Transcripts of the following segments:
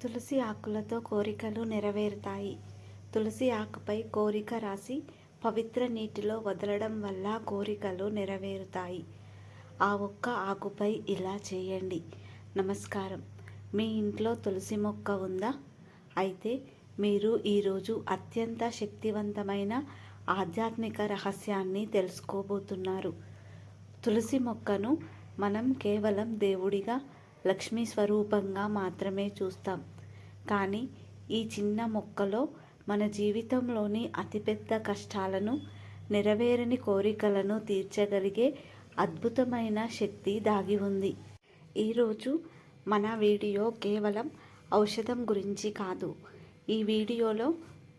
తులసి ఆకులతో కోరికలు నెరవేరుతాయి. తులసి ఆకుపై కోరిక రాసి పవిత్ర నీటిలో వదలడం వల్ల కోరికలు నెరవేరుతాయి. ఆ ఒక్క ఆకుపై ఇలా చేయండి. నమస్కారం. మీ ఇంట్లో తులసి మొక్క ఉందా? అయితే మీరు ఈరోజు అత్యంత శక్తివంతమైన ఆధ్యాత్మిక రహస్యాన్ని తెలుసుకోబోతున్నారు. తులసి మొక్కను మనం కేవలం దేవుడిగా, లక్ష్మీ స్వరూపంగా మాత్రమే చూస్తాం. కానీ ఈ చిన్న మొక్కలో మన జీవితంలోని అతిపెద్ద కష్టాలను, నెరవేరని కోరికలను తీర్చగలిగే అద్భుతమైన శక్తి దాగి ఉంది. ఈరోజు మన వీడియో కేవలం ఔషధం గురించి కాదు. ఈ వీడియోలో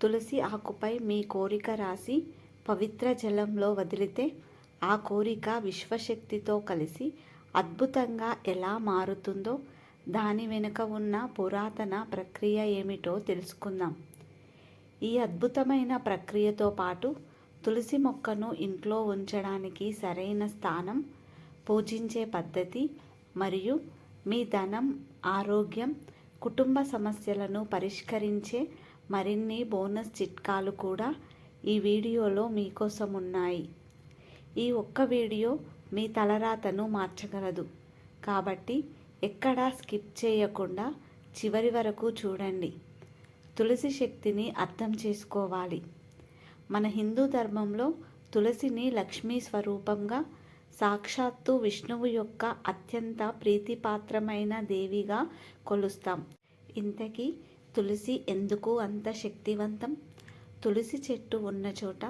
తులసి ఆకుపై మీ కోరిక రాసి పవిత్ర జలంలో వదిలితే ఆ కోరిక విశ్వశక్తితో కలిసి అద్భుతంగా ఎలా మారుతుందో, దాని వెనుక ఉన్న పురాతన ప్రక్రియ ఏమిటో తెలుసుకుందాం. ఈ అద్భుతమైన ప్రక్రియతో పాటు తులసి మొక్కను ఇంట్లో ఉంచడానికి సరైన స్థానం, పూజించే పద్ధతి మరియు మీ ధనం, ఆరోగ్యం, కుటుంబ సమస్యలను పరిష్కరించే మరిన్ని బోనస్ చిట్కాలు కూడా ఈ వీడియోలో మీకోసం ఉన్నాయి. ఈ ఒక్క వీడియో మీ తలరాతను మార్చగలదు. కాబట్టి ఎక్కడా స్కిప్ చేయకుండా చివరి వరకు చూడండి. తులసి శక్తిని అర్థం చేసుకోవాలి. మన హిందూ ధర్మంలో తులసిని లక్ష్మీ స్వరూపంగా, సాక్షాత్తు విష్ణువు యొక్క అత్యంత ప్రీతిపాత్రమైన దేవిగా కొలుస్తాం. ఇంతకీ తులసి ఎందుకు అంత శక్తివంతం? తులసి చెట్టు ఉన్న చోట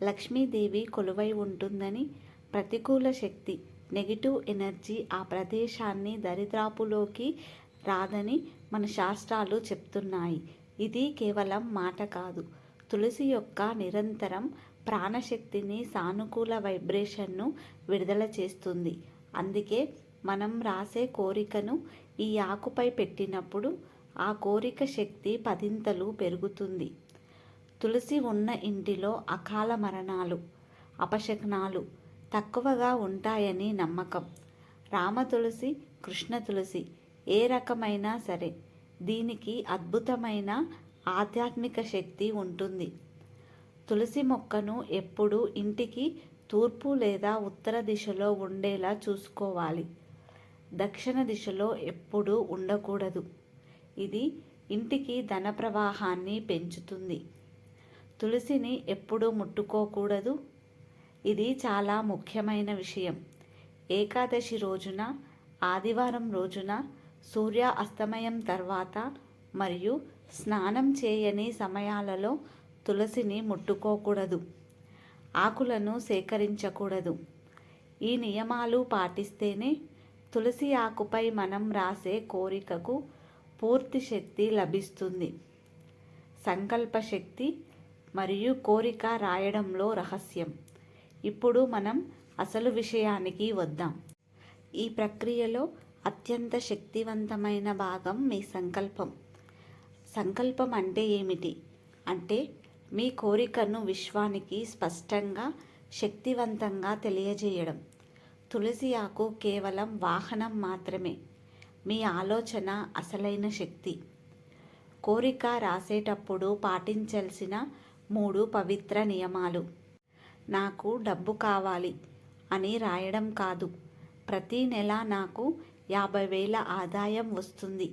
లక్ష్మీదేవి కొలువై ఉంటుందని, ప్రతికూల శక్తి, నెగిటివ్ ఎనర్జీ ఆ ప్రదేశాన్ని దరిదాపులోకి రాదని మన శాస్త్రాలు చెప్తున్నాయి. ఇది కేవలం మాట కాదు. తులసి యొక్క నిరంతరం ప్రాణశక్తిని, సానుకూల వైబ్రేషన్ను విడుదల చేస్తుంది. అందుకే మనం రాసే కోరికను ఈ ఆకుపై పెట్టినప్పుడు ఆ కోరిక శక్తి పదింతలు పెరుగుతుంది. తులసి ఉన్న ఇంటిలో అకాల మరణాలు, అపశకునాలు తక్కువగా ఉంటాయని నమ్మకం. రామ తులసి, కృష్ణ తులసి ఏ రకమైనా సరే దీనికి అద్భుతమైన ఆధ్యాత్మిక శక్తి ఉంటుంది. తులసి మొక్కను ఎప్పుడూ ఇంటికి తూర్పు లేదా ఉత్తర దిశలో ఉండేలా చూసుకోవాలి. దక్షిణ దిశలో ఎప్పుడూ ఉండకూడదు. ఇది ఇంటికి ధన ప్రవాహాన్ని పెంచుతుంది. తులసిని ఎప్పుడూ ముట్టుకోకూడదు. ఇది చాలా ముఖ్యమైన విషయం. ఏకాదశి రోజున, ఆదివారం రోజున, సూర్య అస్తమయం తర్వాత మరియు స్నానం చేయని సమయాలలో తులసిని ముట్టుకోకూడదు. ఆకులను సేకరించకూడదు. ఈ నియమాలు పాటిస్తేనే తులసి ఆకుపై మనం రాసే కోరికకు పూర్తి శక్తి లభిస్తుంది. సంకల్ప శక్తి మరియు కోరిక రాయడంలో రహస్యం. ఇప్పుడు మనం అసలు విషయానికి వద్దాం. ఈ ప్రక్రియలో అత్యంత శక్తివంతమైన భాగం మీ సంకల్పం. సంకల్పం అంటే ఏమిటి? అంటే మీ కోరికను విశ్వానికి స్పష్టంగా, శక్తివంతంగా తెలియజేయడం. తులసి ఆకు కేవలం వాహనం మాత్రమే. మీ ఆలోచన అసలైన శక్తి. కోరిక రాసేటప్పుడు పాటించాల్సిన 3 పవిత్ర నియమాలు. నాకు డబ్బు కావాలి అని రాయడం కాదు. ప్రతి నెల నాకు 50,000 ఆదాయం వస్తుంది,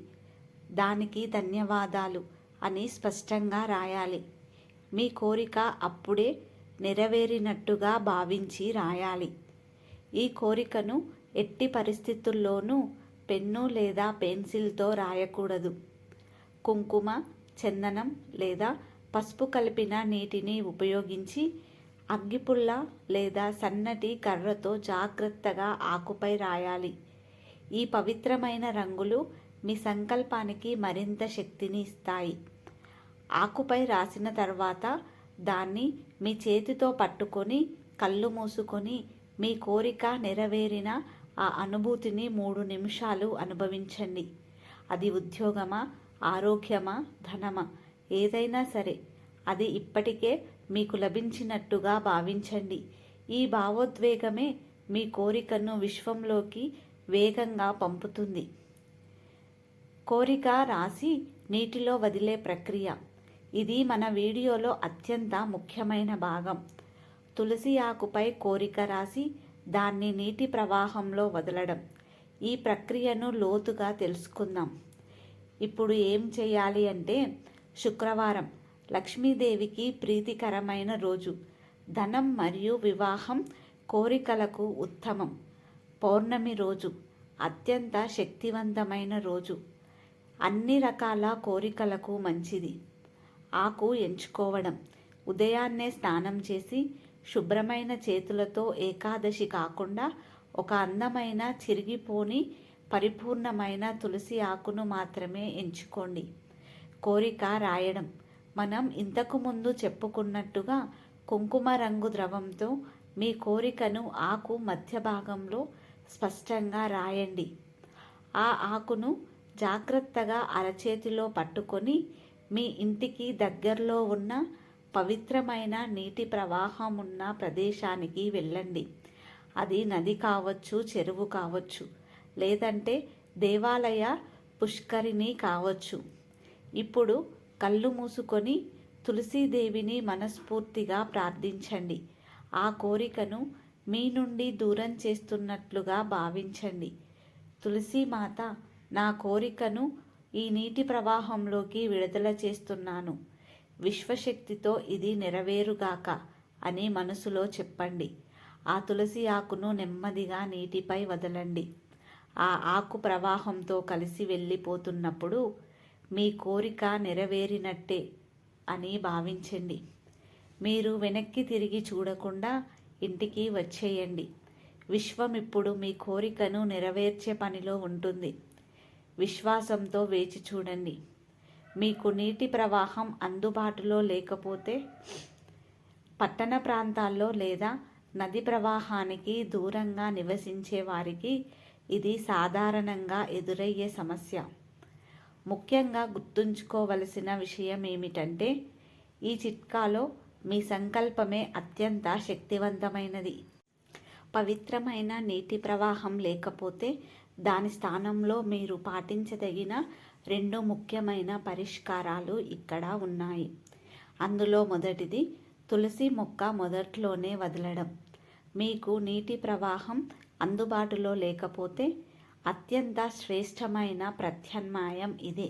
దానికి ధన్యవాదాలు అని స్పష్టంగా రాయాలి. మీ కోరిక అప్పుడే నెరవేరినట్టుగా భావించి రాయాలి. ఈ కోరికను ఎట్టి పరిస్థితుల్లోనూ పెన్ను లేదా పెన్సిల్తో రాయకూడదు. కుంకుమ, చందనం లేదా పసుపు కలిపిన నీటిని ఉపయోగించి అగ్గిపుల్ల లేదా సన్నటి కర్రతో జాగ్రత్తగా ఆకుపై రాయాలి. ఈ పవిత్రమైన రంగులు మీ సంకల్పానికి మరింత శక్తిని ఇస్తాయి. ఆకుపై రాసిన తర్వాత దాన్ని మీ చేతితో పట్టుకొని కళ్ళు మూసుకొని మీ కోరిక నెరవేరిన ఆ అనుభూతిని 3 నిమిషాలు అనుభవించండి. అది ఉద్యోగమా, ఆరోగ్యమా, ధనమా, ఏదైనా సరే అది ఇప్పటికే మీకు లభించినట్టుగా భావించండి. ఈ భావోద్వేగమే మీ కోరికను విశ్వంలోకి వేగంగా పంపుతుంది. కోరిక రాసి నీటిలో వదిలే ప్రక్రియ. ఇది మన వీడియోలో అత్యంత ముఖ్యమైన భాగం. తులసి ఆకుపై కోరిక రాసి దాన్ని నీటి ప్రవాహంలో వదలడం. ఈ ప్రక్రియను లోతుగా తెలుసుకుందాం. ఇప్పుడు ఏం చేయాలి అంటే, శుక్రవారం లక్ష్మీదేవికి ప్రీతికరమైన రోజు. ధనం మరియు వివాహం కోరికలకు ఉత్తమం. పౌర్ణమి రోజు అత్యంత శక్తివంతమైన రోజు. అన్ని రకాల కోరికలకు మంచిది. ఆకు ఎంచుకోవడం. ఉదయాన్నే స్నానం చేసి శుభ్రమైన చేతులతో ఏకాదశి కాకుండా ఒక అందమైన చిరిగిపోని పరిపూర్ణమైన తులసి ఆకును మాత్రమే ఎంచుకోండి. కోరిక రాయడం. మనం ఇంతకుముందు చెప్పుకున్నట్టుగా కుంకుమ రంగు ద్రవంతో మీ కోరికను ఆకు మధ్య భాగంలో స్పష్టంగా రాయండి. ఆ ఆకును జాగ్రత్తగా అరచేతిలో పట్టుకొని మీ ఇంటికి దగ్గరలో ఉన్న పవిత్రమైన నీటి ప్రవాహం ఉన్న ప్రదేశానికి వెళ్ళండి. అది నది కావచ్చు, చెరువు కావచ్చు, లేదంటే దేవాలయ పుష్కరిణి కావచ్చు. ఇప్పుడు కళ్ళు మూసుకొని తులసీదేవిని మనస్ఫూర్తిగా ప్రార్థించండి. ఆ కోరికను మీ నుండి దూరం చేస్తున్నట్లుగా భావించండి. తులసీమాత, నా కోరికను ఈ నీటి ప్రవాహంలోకి విడుదల చేస్తున్నాను. విశ్వశక్తితో ఇది నెరవేరుగాక అని మనసులో చెప్పండి. ఆ తులసి ఆకును నెమ్మదిగా నీటిపై వదలండి. ఆ ఆకు ప్రవాహంతో కలిసి వెళ్ళిపోతున్నప్పుడు మీ కోరిక నెరవేరినట్టే అని భావించండి. మీరు వెనక్కి తిరిగి చూడకుండా ఇంటికి వచ్చేయండి. విశ్వం ఇప్పుడు మీ కోరికను నెరవేర్చే పనిలో ఉంటుంది. విశ్వాసంతో వేచి చూడండి. మీకు నీటి ప్రవాహం అందుబాటులో లేకపోతే పట్టణ ప్రాంతాల్లో లేదా నది ప్రవాహానికి దూరంగా నివసించే వారికి ఇది సాధారణంగా ఎదురయ్యే సమస్య. ముఖ్యంగా గుర్తుంచుకోవలసిన విషయం ఏమిటంటే, ఈ చిట్కాలో మీ సంకల్పమే అత్యంత శక్తివంతమైనది. పవిత్రమైన నీటి ప్రవాహం లేకపోతే దాని స్థానంలో మీరు పాటించదగిన 2 ముఖ్యమైన పరిష్కారాలు ఇక్కడ ఉన్నాయి. అందులో మొదటిది తులసి మొక్క మొదట్లోనే వదలడం. మీకు నీటి ప్రవాహం అందుబాటులో లేకపోతే అత్యంత శ్రేష్టమైన ప్రత్యామ్నాయం ఇదే.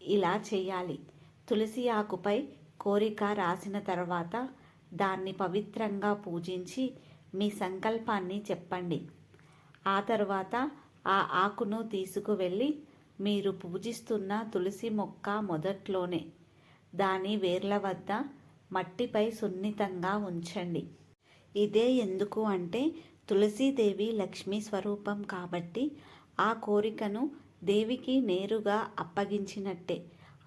ఇలా చేయాలి. తులసి ఆకుపై కోరిక రాసిన తర్వాత దాన్ని పవిత్రంగా పూజించి మీ సంకల్పాన్ని చెప్పండి. ఆ తర్వాత ఆ ఆకును తీసుకువెళ్ళి మీరు పూజిస్తున్న తులసి మొక్క మొదట్లోనే దాని వేర్ల వద్ద మట్టిపై సున్నితంగా ఉంచండి. ఇదే ఎందుకు అంటే, తులసీదేవి లక్ష్మీ స్వరూపం కాబట్టి ఆ కోరికను దేవికి నేరుగా అప్పగించినట్టే.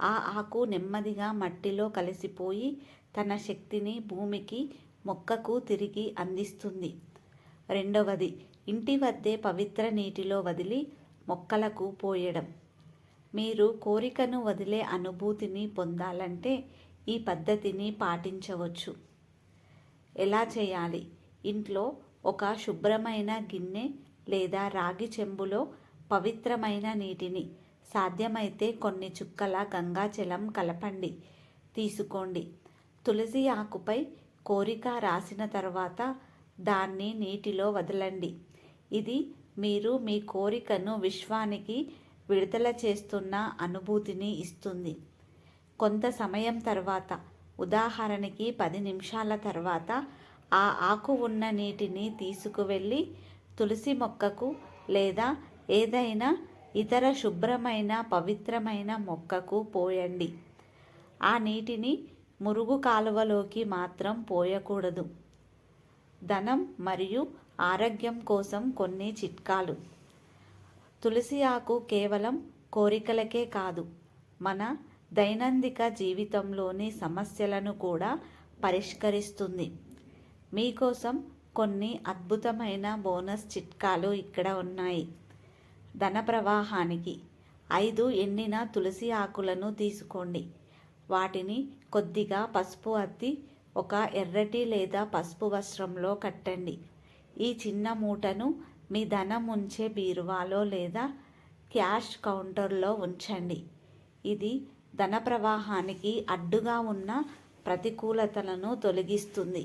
ఆ ఆకు నెమ్మదిగా మట్టిలో కలిసిపోయి తన శక్తిని భూమికి, మొక్కకు తిరిగి అందిస్తుంది. రెండవది, ఇంటి వద్దే పవిత్ర నీటిలో వదిలి మొక్కలకు పోయడం. మీరు కోరికను వదిలే అనుభూతిని పొందాలంటే ఈ పద్ధతిని పాటించవచ్చు. ఎలా చేయాలి? ఇంట్లో ఒక శుభ్రమైన గిన్నె లేదా రాగి చెంబులో పవిత్రమైన నీటిని, సాధ్యమైతే కొన్ని చుక్కల గంగాజలం కలపండి, తీసుకోండి. తులసి ఆకుపై కోరిక రాసిన తర్వాత దాన్ని నీటిలో వదలండి. ఇది మీరు మీ కోరికను విశ్వానికి విడుదల చేస్తున్న అనుభూతిని ఇస్తుంది. కొంత సమయం తర్వాత, ఉదాహరణకి 10 నిమిషాల తర్వాత ఆ ఆకు ఉన్న నీటిని తీసుకువెళ్ళి తులసి మొక్కకు లేదా ఏదైనా ఇతర శుభ్రమైన పవిత్రమైన మొక్కకు పోయండి. ఆ నీటిని మురుగు కాలువలోకి మాత్రం పోయకూడదు. ధనం మరియు ఆరోగ్యం కోసం కొన్ని చిట్కాలు. తులసి ఆకు కేవలం కోరికలకే కాదు, మన దైనందిక జీవితంలోని సమస్యలను కూడా పరిష్కరిస్తుంది. మీకోసం కొన్ని అద్భుతమైన బోనస్ చిట్కాలు ఇక్కడ ఉన్నాయి. ధన ప్రవాహానికి 5 ఎండిన తులసి ఆకులను తీసుకోండి. వాటిని కొద్దిగా పసుపు అద్ది ఒక ఎర్రటి లేదా పసుపు వస్త్రంలో కట్టండి. ఈ చిన్న మూటను మీ ధనం ఉంచే బీరువాలో లేదా క్యాష్ కౌంటర్లో ఉంచండి. ఇది ధన ప్రవాహానికి అడ్డుగా ఉన్న ప్రతికూలతలను తొలగిస్తుంది.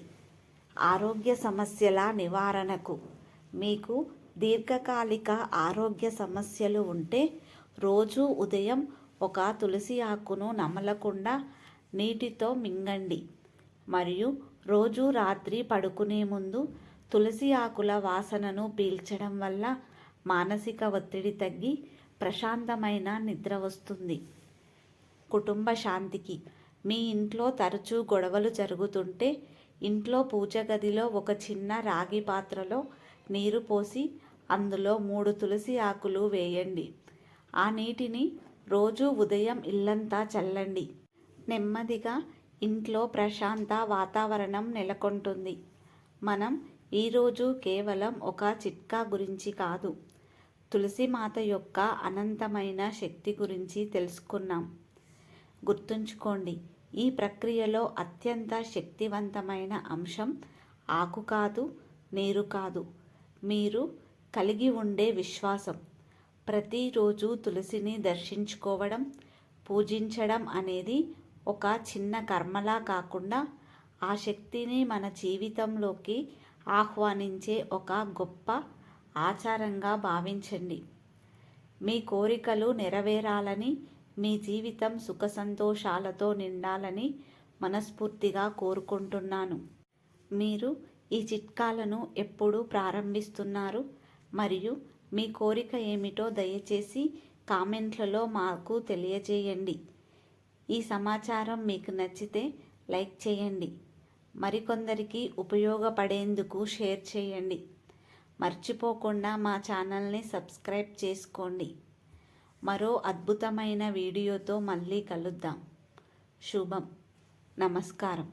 ఆరోగ్య సమస్యల నివారణకు మీకు దీర్ఘకాలిక ఆరోగ్య సమస్యలు ఉంటే రోజు ఉదయం ఒక తులసి ఆకును నమలకుండా నీటితో మింగండి మరియు రోజు రాత్రి పడుకునే ముందు తులసి ఆకుల వాసనను పీల్చడం వల్ల మానసిక ఒత్తిడి తగ్గి ప్రశాంతమైన నిద్ర వస్తుంది. కుటుంబ శాంతికి మీ ఇంట్లో తరచూ గొడవలు జరుగుతుంటే ఇంట్లో పూజ గదిలో ఒక చిన్న రాగి పాత్రలో నీరు పోసి అందులో 3 తులసి ఆకులు వేయండి. ఆ నీటిని రోజు ఉదయం ఇల్లంతా చల్లండి. నెమ్మదిగా ఇంట్లో ప్రశాంత వాతావరణం నెలకొంటుంది. మనం ఈరోజు కేవలం ఒక చిట్కా గురించి కాదు, తులసి మాత యొక్క అనంతమైన శక్తి గురించి తెలుసుకున్నాం. గుర్తుంచుకోండి, ఈ ప్రక్రియలో అత్యంత శక్తివంతమైన అంశం ఆకు కాదు, నీరు కాదు, మీరు కలిగి ఉండే విశ్వాసం. ప్రతిరోజు తులసిని దర్శించుకోవడం, పూజించడం అనేది ఒక చిన్న కర్మలా కాకుండా ఆ శక్తిని మన జీవితంలోకి ఆహ్వానించే ఒక గొప్ప ఆచారంగా భావించండి. మీ కోరికలు నెరవేరాలని, మీ జీవితం సుఖ సంతోషాలతో నిండాలని మనస్ఫూర్తిగా కోరుకుంటున్నాను. మీరు ఈ చిట్కాలను ఎప్పుడు ప్రారంభిస్తున్నారు మరియు మీ కోరిక ఏమిటో దయచేసి కామెంట్లలో మాకు తెలియజేయండి. ఈ సమాచారం మీకు నచ్చితే లైక్ చేయండి, మరికొందరికి ఉపయోగపడేందుకు షేర్ చేయండి. మర్చిపోకుండా మా ఛానల్ని సబ్స్క్రైబ్ చేసుకోండి. మరో అద్భుతమైన వీడియోతో మళ్ళీ కలుద్దాం. శుభం. నమస్కారం.